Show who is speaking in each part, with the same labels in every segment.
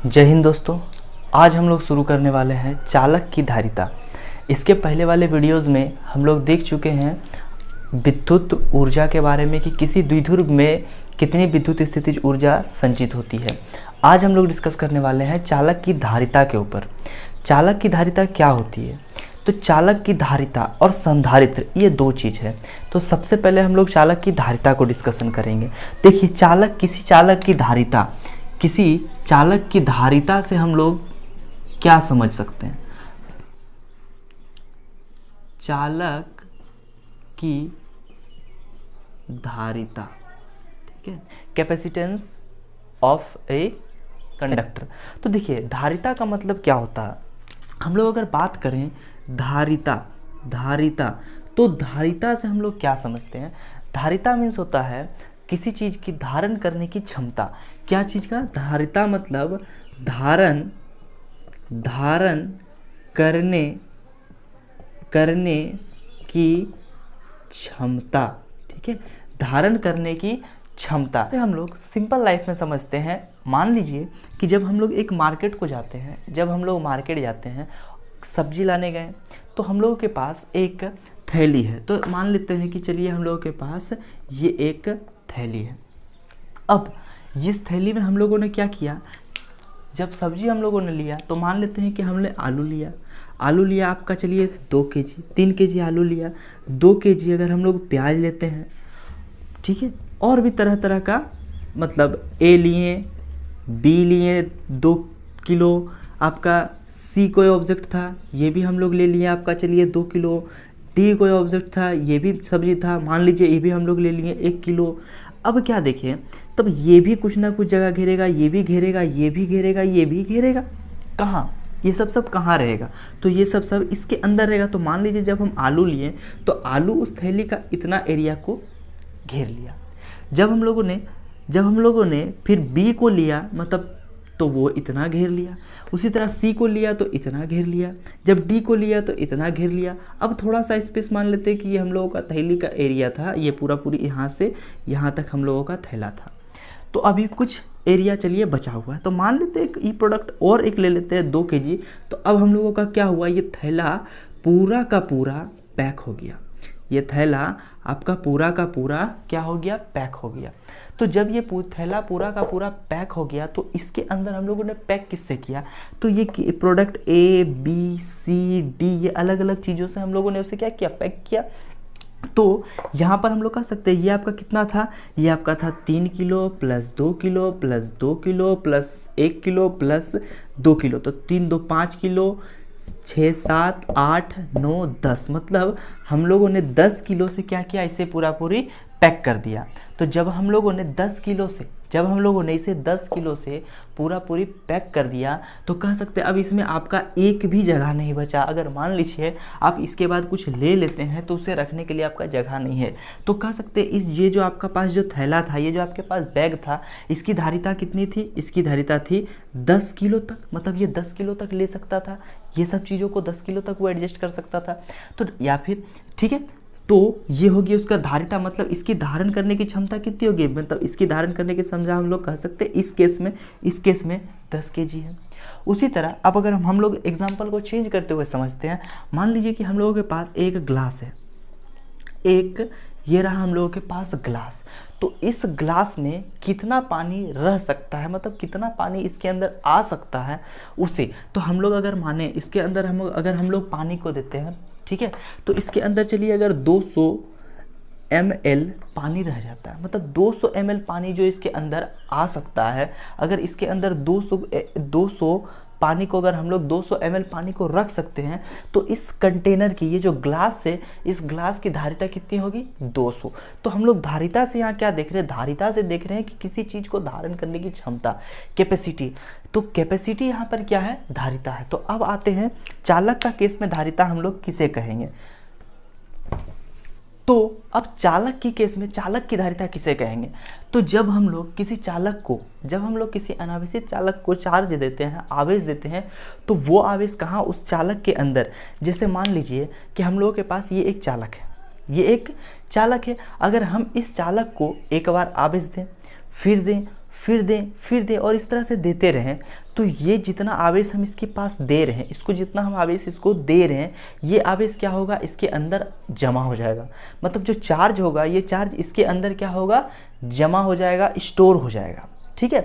Speaker 1: जय हिंद दोस्तों। आज हम लोग शुरू करने वाले हैं चालक की धारिता। इसके पहले वाले वीडियोस में हम लोग देख चुके हैं विद्युत ऊर्जा के बारे में कि किसी द्विध्रुव में कितनी विद्युत स्थितिज ऊर्जा संचित होती है। आज हम लोग डिस्कस करने वाले हैं चालक की धारिता के ऊपर। चालक की धारिता क्या होती है? तो चालक की धारिता और संधारित्र ये दो चीज़ है। तो सबसे पहले हम लोग चालक की धारिता को डिस्कशन करेंगे। देखिए, किसी चालक की धारिता से हम लोग क्या समझ सकते हैं? चालक की धारिता, ठीक है, कैपेसिटेंस ऑफ ए कंडक्टर। तो देखिए, धारिता का मतलब क्या होता है? हम लोग अगर बात करें धारिता तो धारिता से हम लोग क्या समझते हैं? धारिता मीन्स होता है किसी चीज़ की धारण करने की क्षमता। क्या चीज़ का? धारिता मतलब धारण करने की क्षमता, ठीक है, धारण करने की क्षमता से हम लोग सिंपल लाइफ में समझते हैं। मान लीजिए कि जब हम लोग एक मार्केट को जाते हैं, जब हम लोग मार्केट जाते हैं सब्जी लाने गए, तो हम लोगों के पास एक थैली है। तो मान लेते हैं कि चलिए हम लोगों के पास ये एक थैली है। अब इस थैली में हम लोगों ने क्या किया? जब सब्जी हम लोगों ने लिया तो मान लेते हैं कि हमने आलू लिया आपका, चलिए 2 केजी, 3 केजी आलू लिया, 2 केजी अगर हम लोग प्याज लेते हैं, ठीक है, और भी तरह तरह का, मतलब ए लिए, बी लिए 2 किलो, आपका सी कोई ऑब्जेक्ट था ये भी हम लोग ले लिए आपका, चलिए 2 किलो, डी कोई ऑब्जेक्ट था ये भी सब्जी था, मान लीजिए ये भी हम लोग ले लिए 1 किलो। अब क्या देखिए, तब ये भी कुछ ना कुछ जगह घेरेगा, ये भी घेरेगा, ये भी घेरेगा, ये भी घेरेगा। कहाँ? ये सब कहाँ रहेगा? तो ये सब इसके अंदर रहेगा। तो मान लीजिए जब हम आलू लिए तो आलू उस थैली का इतना एरिया को घेर लिया। जब हम लोगों ने फिर बी को लिया, मतलब तो वो इतना घेर लिया। उसी तरह सी को लिया तो इतना घेर लिया। जब डी को लिया तो इतना घेर लिया। अब थोड़ा सा स्पेस मान लेते हैं कि ये हम लोगों का थैली का एरिया था, ये पूरी यहाँ से यहाँ तक हम लोगों का थैला था। तो अभी कुछ एरिया चलिए बचा हुआ है, तो मान लेते हैं ई प्रोडक्ट और एक ले लेते हैं 2 केजी। तो अब हम लोगों का क्या हुआ? ये थैला पूरा का पूरा पैक हो गया। ये थैला आपका पूरा का पूरा क्या हो गया? पैक हो गया। तो जब ये थैला पूरा का पूरा पैक हो गया तो इसके अंदर हम लोगों ने पैक किससे किया? तो ये product A B C D, ये अलग अलग चीज़ों से हम लोगों ने उसे क्या किया? पैक किया। तो यहाँ पर हम लोग कह सकते हैं ये आपका कितना था? ये आपका था 3 kilo plus 2 kilo plus 2 kilo plus 1 kilo plus 2 kilo. तो 3 2 5 किलो, 6 7 8 9 10, मतलब हम लोगों ने 10 किलो से क्या किया? इसे पूरी पैक कर दिया। तो जब हम लोगों ने इसे 10 किलो से पूरी पैक कर दिया तो कह सकते हैं अब इसमें आपका एक भी जगह नहीं बचा। अगर मान लीजिए आप इसके बाद कुछ ले लेते हैं तो उसे रखने के लिए आपका जगह नहीं है, तो कह सकते हैं ये जो आपका पास जो थैला था, ये जो आपके पास बैग था, इसकी धारिता कितनी थी? इसकी धारिता थी 10 किलो तक, मतलब ये 10 किलो तक ले सकता था। ये सब चीज़ों को 10 किलो तक वो एडजस्ट कर सकता था। तो या फिर ठीक है, तो ये होगी उसका धारिता, मतलब इसकी धारण करने की क्षमता कितनी होगी? मतलब इसकी धारण करने की क्षमता हम लोग कह सकते हैं इस केस में 10 केजी है। उसी तरह अब अगर हम लोग एग्जांपल को चेंज करते हुए समझते हैं, मान लीजिए कि हम लोगों के पास एक ग्लास है, ये रहा हम लोगों के पास ग्लास। तो इस ग्लास में कितना पानी रह सकता है, मतलब कितना पानी इसके अंदर आ सकता है उसे, तो हम लोग अगर माने इसके अंदर अगर हम लोग पानी को देते हैं, ठीक है, तो इसके अंदर चलिए अगर 200 ml पानी रह जाता है, मतलब 200 ml पानी जो इसके अंदर आ सकता है, अगर इसके अंदर 200 पानी को अगर हम लोग 200 ml पानी को रख सकते हैं, तो इस कंटेनर की, ये जो ग्लास है, इस ग्लास की धारिता कितनी होगी? 200। तो हम लोग धारिता से यहाँ क्या देख रहे हैं? धारिता से देख रहे हैं कि किसी चीज़ को धारण करने की क्षमता, कैपेसिटी। तो कैपेसिटी यहाँ पर क्या है? धारिता है। तो अब आते हैं चालक का केस में धारिता हम लोग किसे कहेंगे? तो अब चालक की केस में चालक की धारिता किसे कहेंगे? तो जब हम लोग किसी अनावेशित चालक को चार्ज देते हैं, आवेश देते हैं, तो वो आवेश कहाँ? उस चालक के अंदर। जैसे मान लीजिए कि हम लोगों के पास ये एक चालक है, अगर हम इस चालक को एक बार आवेश दें, फिर फिर दें और इस तरह से देते रहें, तो ये जितना आवेश हम इसके पास दे रहे हैं, इसको जितना हम आवेश इसको दे रहे हैं, ये आवेश क्या होगा, इसके अंदर जमा हो जाएगा। मतलब जो चार्ज होगा, ये चार्ज इसके अंदर क्या होगा, जमा हो जाएगा, स्टोर हो जाएगा। ठीक है,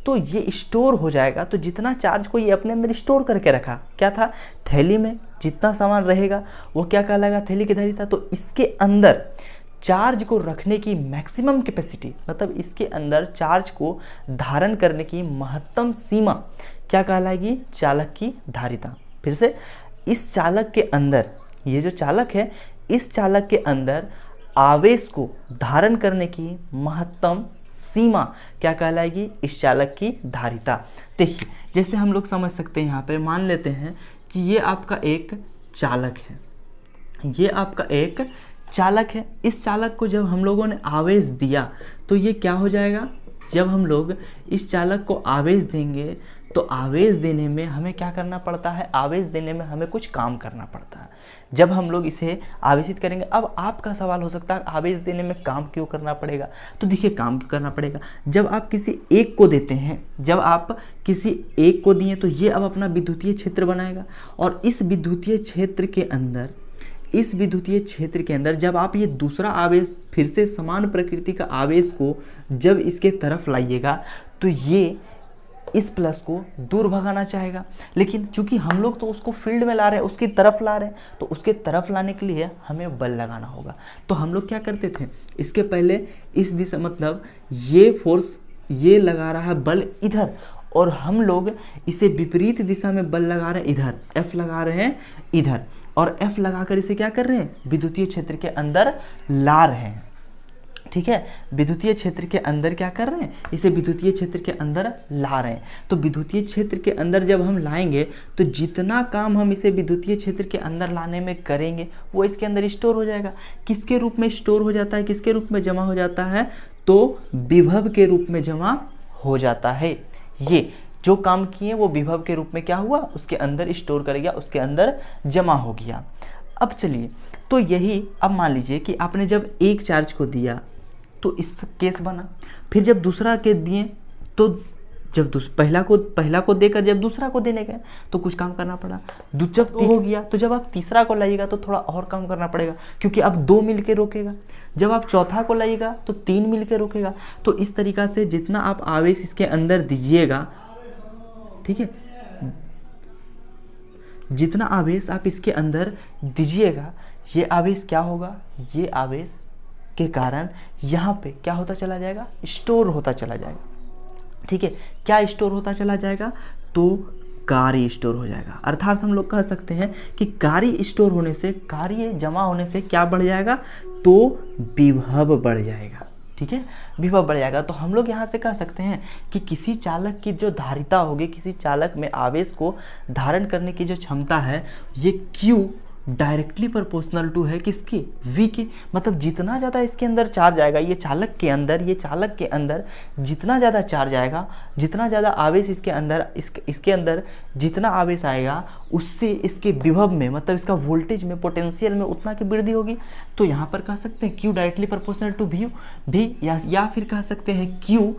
Speaker 1: तो ये स्टोर हो जाएगा। तो जितना चार्ज को ये अपने अंदर स्टोर करके रखा, क्या था, थैली में जितना सामान रहेगा वो क्या कहलाएगा, थैली की धारिता। तो इसके अंदर चार्ज को रखने की मैक्सिमम कैपेसिटी, मतलब इसके अंदर चार्ज को धारण करने की महत्तम सीमा क्या कहलाएगी, चालक की धारिता। फिर से, इस चालक के अंदर, ये जो चालक है, इस चालक के अंदर आवेश को धारण करने की महत्तम सीमा क्या कहलाएगी, इस चालक की धारिता। देखिए, जैसे हम लोग समझ सकते हैं, यहाँ पे मान लेते हैं कि ये आपका एक चालक है, ये आपका एक चालक है। इस चालक को जब हम लोगों ने आवेश दिया तो ये क्या हो जाएगा, जब हम लोग इस चालक को आवेश देंगे तो आवेश देने में हमें क्या करना पड़ता है, आवेश देने में हमें कुछ काम करना पड़ता है। जब हम लोग इसे आवेशित करेंगे, अब आपका सवाल हो सकता है आवेश देने में काम क्यों करना पड़ेगा, तो देखिए काम क्यों करना पड़ेगा, जब आप किसी एक को देते हैं, जब आप किसी एक को दिए तो ये अब अपना विद्युतीय क्षेत्र बनाएगा, और इस विद्युतीय क्षेत्र के अंदर, इस विद्युतीय क्षेत्र के अंदर जब आप ये दूसरा आवेश, फिर से समान प्रकृति का आवेश को जब इसके तरफ लाइएगा तो ये इस प्लस को दूर भगाना चाहेगा। लेकिन चूंकि हम लोग तो उसको फील्ड में ला रहे हैं, उसकी तरफ ला रहे हैं, तो उसके तरफ लाने के लिए हमें बल लगाना होगा। तो हम लोग क्या करते थे, इसके पहले इस दिशा, मतलब ये फोर्स ये लगा रहा है बल इधर, और हम लोग इसे विपरीत दिशा में बल लगा रहे हैं इधर, F लगा रहे हैं इधर, और F लगाकर इसे क्या कर रहे हैं, विद्युतीय क्षेत्र के अंदर ला रहे हैं। ठीक है, विद्युतीय क्षेत्र के अंदर क्या कर रहे हैं, इसे विद्युतीय क्षेत्र के अंदर ला रहे हैं। तो विद्युतीय क्षेत्र के अंदर जब हम लाएंगे तो जितना काम हम इसे विद्युतीय क्षेत्र के अंदर लाने में करेंगे वो इसके अंदर स्टोर हो जाएगा। किसके रूप में स्टोर हो जाता है, किसके रूप में जमा हो जाता है, तो विभव के रूप में जमा हो जाता है। ये जो काम किए वो विभव के रूप में क्या हुआ, उसके अंदर स्टोर कर गया, उसके अंदर जमा हो गया। अब चलिए, तो यही, अब मान लीजिए कि आपने जब एक चार्ज को दिया तो इस केस बना, फिर जब दूसरा के दिए तो जब पहला को देकर जब दूसरा को देने गए तो कुछ काम करना पड़ा। जब हो गया तो जब आप तीसरा को लाइएगा तो थोड़ा और काम करना पड़ेगा, क्योंकि अब 2 मिलके रोकेगा। जब आप चौथा को लाइएगा तो 3 मिलके रोकेगा। तो इस तरीक़ा से जितना आप आवेश इसके अंदर दीजिएगा, ठीक है, जितना आवेश आप इसके अंदर दीजिएगा, ये आवेश क्या होगा, ये आवेश के कारण यहाँ पे क्या होता चला जाएगा, स्टोर होता चला जाएगा। ठीक है, क्या स्टोर होता चला जाएगा, तो कार्य स्टोर हो जाएगा। अर्थात हम लोग कह सकते हैं कि कार्य स्टोर होने से, कार्य जमा होने से क्या बढ़ जाएगा, तो विभव बढ़ जाएगा। ठीक है, विभव बढ़ जाएगा। तो हम लोग यहाँ से कह सकते हैं कि किसी चालक की जो धारिता होगी, किसी चालक में आवेश को धारण करने की जो क्षमता है, ये Q डायरेक्टली प्रोपोर्शनल टू है किसकी, V की। मतलब जितना ज़्यादा इसके अंदर चार्ज आएगा, ये चालक के अंदर जितना ज़्यादा चार्ज आएगा, जितना ज़्यादा आवेश इसके अंदर जितना आवेश आएगा, उससे इसके विभव में, मतलब इसका वोल्टेज में, पोटेंशियल में उतना की वृद्धि होगी। तो यहाँ पर कह सकते हैं Q directly proportional to V, या फिर कह सकते हैं Q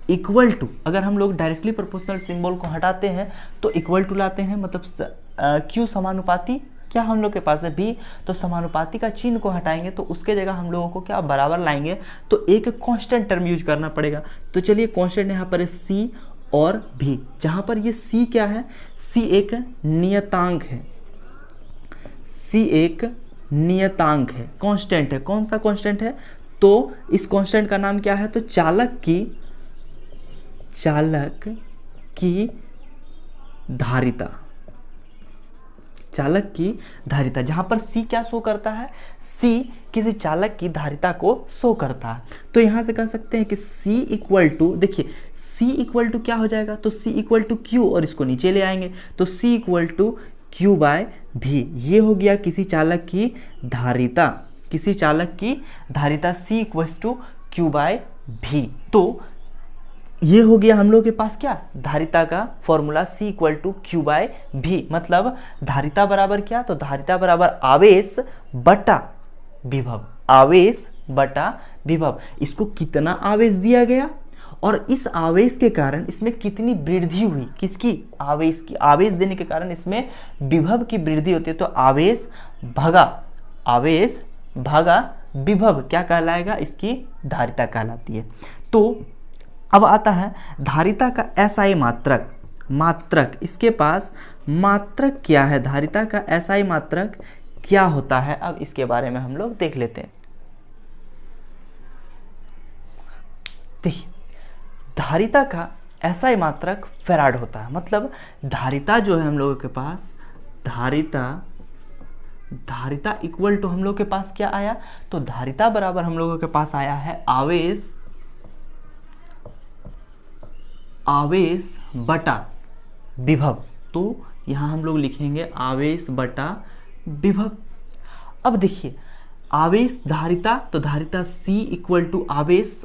Speaker 1: इक्वल टू, अगर हम लोग डायरेक्टली प्रोपोर्शनल सिंबल को हटाते हैं तो इक्वल टू लाते हैं, मतलब Q समानुपाती, क्या हम लोग के पास है V, तो समानुपाती का चिन्ह को हटाएंगे तो उसके जगह हम लोगों को क्या बराबर लाएंगे, तो एक कांस्टेंट टर्म यूज करना पड़ेगा। तो चलिए कांस्टेंट यहाँ पर है C और V, जहाँ पर ये C क्या है, C एक नियतांक है, C एक नियतांक है, कांस्टेंट है। कौन सा कांस्टेंट है, तो इस कांस्टेंट का नाम क्या है, तो चालक की धारिता, चालक की धारिता, जहां पर C क्या शो करता है, C किसी चालक की धारिता को शो करता है। तो यहां से कह सकते हैं कि C इक्वल टू, देखिए C इक्वल टू क्या हो जाएगा, तो C इक्वल टू Q, और इसको नीचे ले आएंगे तो C equal to Q by V। ये हो गया किसी चालक की धारिता, किसी चालक की धारिता C equal to Q by V। तो ये हो गया हम लोग के पास क्या, धारिता का formula C equal to Q by V। मतलब धारिता बराबर क्या, तो धारिता बराबर आवेश बटा विभव, आवेश बटा विभव। इसको कितना आवेश दिया गया और इस आवेश के कारण इसमें कितनी वृद्धि हुई, किसकी, आवेश की। आवेश देने के कारण इसमें विभव की वृद्धि होती है। तो आवेश भागा विभव क्या कहलाएगा, इसकी धारिता कहलाती है। तो अब आता है धारिता का एसआई मात्रक इसके पास मात्रक क्या है, धारिता का एसआई मात्रक क्या होता है, अब इसके बारे में हम लोग देख लेते हैं। देखिए, धारिता का एसआई मात्रक फैराड होता है। मतलब धारिता जो है हम लोगों के पास, धारिता इक्वल टू हम लोग के पास क्या आया, तो धारिता बराबर हम लोगों के पास आया है आवेश बटा विभव। तो यहाँ हम लोग लिखेंगे आवेश बटा विभव। अब देखिए, आवेश धारिता, तो धारिता C इक्वल टू आवेश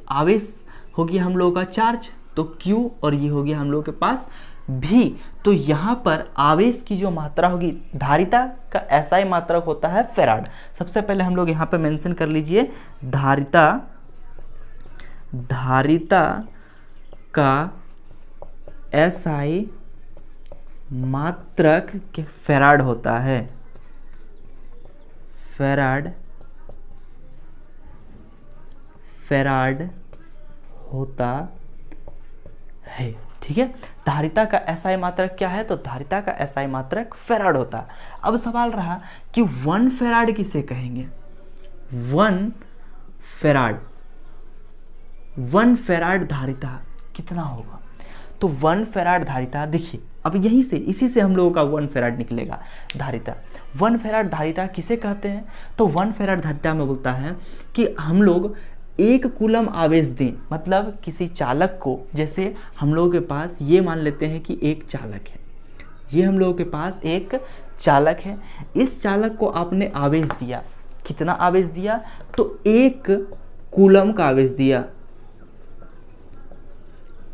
Speaker 1: हो गया हम लोगों का चार्ज, तो Q, और ये हो गया हम लोगों के पास V। तो यहाँ पर आवेश की जो मात्रा होगी, धारिता का एसआई मात्रक होता है फैराड। सबसे पहले हम लोग यहाँ पे मेंशन कर लीजिए, धारिता का एसआई मात्रक के फैराड होता है, फैराड होता है। ठीक है, धारिता का एसआई मात्रक क्या है, तो धारिता का एसआई मात्रक फैराड होता है। अब सवाल रहा कि 1 फैराड किसे कहेंगे, 1 फैराड धारिता कितना होगा, तो 1 फैराड धारिता, देखिए अब यहीं से इसी से हम लोगों का 1 फैराड निकलेगा धारिता। 1 फैराड धारिता किसे कहते हैं, तो 1 फैराड धारिता में बोलता है कि हम लोग 1 कूलम आवेश दें, मतलब किसी चालक को, जैसे हम लोगों के पास ये मान लेते हैं कि एक चालक है, ये हम लोगों के पास एक चालक है, इस चालक को आपने आवेश दिया, कितना आवेश दिया, तो 1 कूलम का आवेश दिया।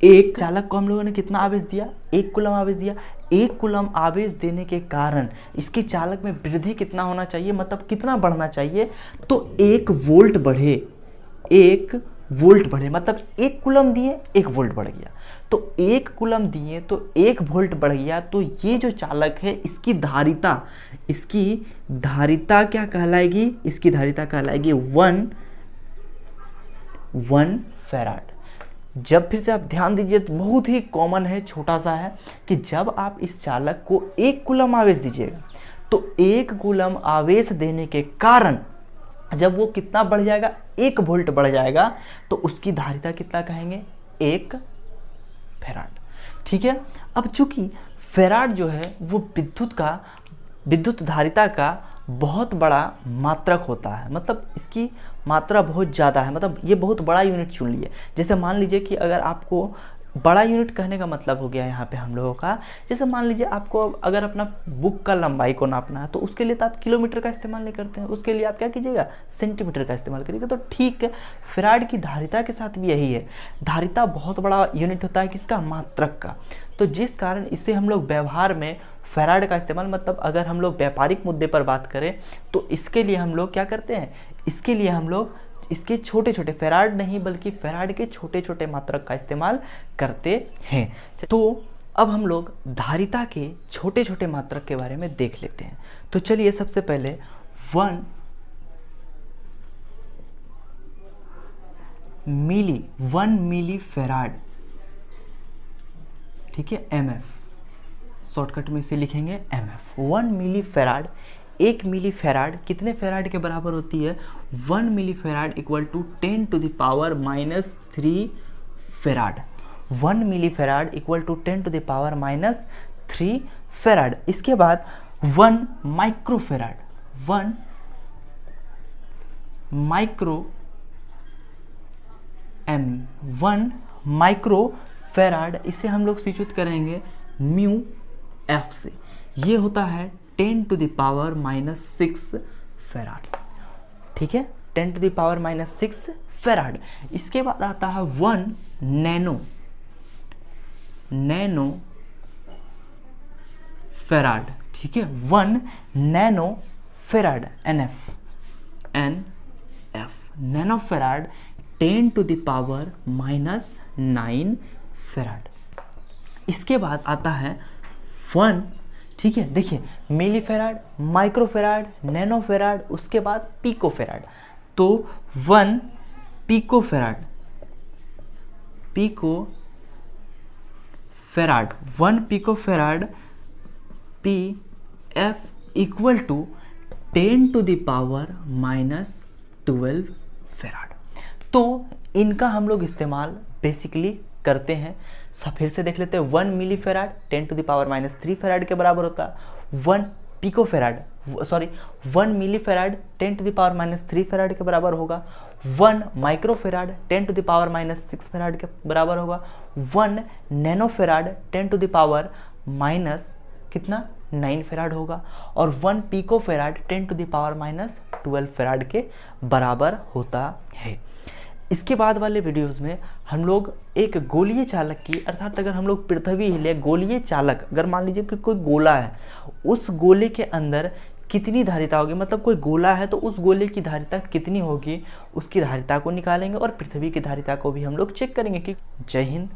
Speaker 1: एक चालक को हम लोगों ने कितना आवेश दिया, 1 कूलम आवेश दिया। 1 कूलम आवेश देने के कारण इसके चालक में वृद्धि कितना होना चाहिए, मतलब कितना बढ़ना चाहिए, तो 1 वोल्ट बढ़े, 1 वोल्ट बढ़े, मतलब 1 कूलम दिए 1 वोल्ट बढ़ गया, तो 1 कूलम दिए तो 1 वोल्ट बढ़ गया। तो ये जो चालक है इसकी धारिता क्या कहलाएगी, इसकी धारिता कहलाएगी 1 फैराड। जब फिर से आप ध्यान दीजिए, तो बहुत ही कॉमन है, छोटा सा है, कि जब आप इस चालक को 1 कूलम आवेश दीजिएगा, तो 1 कूलम आवेश देने के कारण जब वो कितना बढ़ जाएगा, 1 वोल्ट बढ़ जाएगा, तो उसकी धारिता कितना कहेंगे, 1 फैराड। ठीक है, अब चूंकि फैराड जो है वो विद्युत धारिता का बहुत बड़ा मात्रक होता है, मतलब इसकी मात्रा बहुत ज़्यादा है, मतलब ये बहुत बड़ा यूनिट चुन लिए। जैसे मान लीजिए कि अगर आपको बड़ा यूनिट कहने का मतलब हो गया यहाँ पे हम लोगों का, जैसे मान लीजिए आपको अगर अपना बुक का लंबाई को नापना है, तो उसके लिए तो आप किलोमीटर का इस्तेमाल नहीं करते हैं, उसके लिए आप क्या कीजिएगा, सेंटीमीटर का इस्तेमाल करिएगा। तो ठीक है, फैराड की धारिता के साथ भी यही है, धारिता बहुत बड़ा यूनिट होता है, किसका, मात्रक का। तो जिस कारण इसे हम लोग व्यवहार में फैराड का इस्तेमाल, मतलब अगर हम लोग व्यापारिक मुद्दे पर बात करें, तो इसके लिए हम लोग क्या करते हैं, इसके लिए हम लोग इसके छोटे छोटे, फैराड नहीं बल्कि फैराड के छोटे छोटे मात्रक का इस्तेमाल करते हैं। तो अब हम लोग धारिता के छोटे छोटे मात्रक के बारे में देख लेते हैं। तो चलिए सबसे पहले 1 मिली फैराड, ठीक है, MF, शॉर्टकट में इसे लिखेंगे MF। 1 milli farad, 1 milli farad कितने फैराड के बराबर होती है, 1 milli farad equal to 10⁻³ farad. 1 milli farad equal to 10⁻³ farad. इसके बाद 1 माइक्रो फैराड, 1 माइक्रो फैराड, इसे हम लोग सूचित करेंगे μF से, ये होता है 10⁻⁻6 फैराड। ठीक है, 10⁻⁻6 फैराड। इसके बाद आता है 1 नैनो फैराड, ठीक है, 1 nano farad, NF nano farad 10⁻⁹ farad. इसके बाद आता है 1, ठीक है, देखिए मिलीफेराड, माइक्रोफेराड, नैनोफेराड, उसके बाद पिकोफेराड। तो 1 picofarad, 1 picofarad P F equal to 10⁻⁻12 farad. तो इनका हम लोग इस्तेमाल बेसिकली करते हैं। फिर से देख लेते हैं। 1 मिलीफेराड 10⁻³ फेराड के बराबर होता है। 1 मिलीफेराड 10⁻³ फेराड के बराबर होगा। 1 माइक्रोफेराड 10⁻⁻6 फेराड के बराबर होगा। 1 नैनोफेराड 10⁻⁻9 फेराड होगा। और 1 पिकोफेराड 10⁻⁻12 फेराड के बराबर होता है। इसके बाद वाले वीडियोस में हम लोग एक गोलीय चालक की, अर्थात अगर हम लोग पृथ्वी हिले गोलीय चालक, अगर मान लीजिए कि कोई गोला है, उस गोले के अंदर कितनी धारिता होगी, मतलब कोई गोला है तो उस गोले की धारिता कितनी होगी, उसकी धारिता को निकालेंगे और पृथ्वी की धारिता को भी हम लोग चेक करेंगे कि। जय हिंद।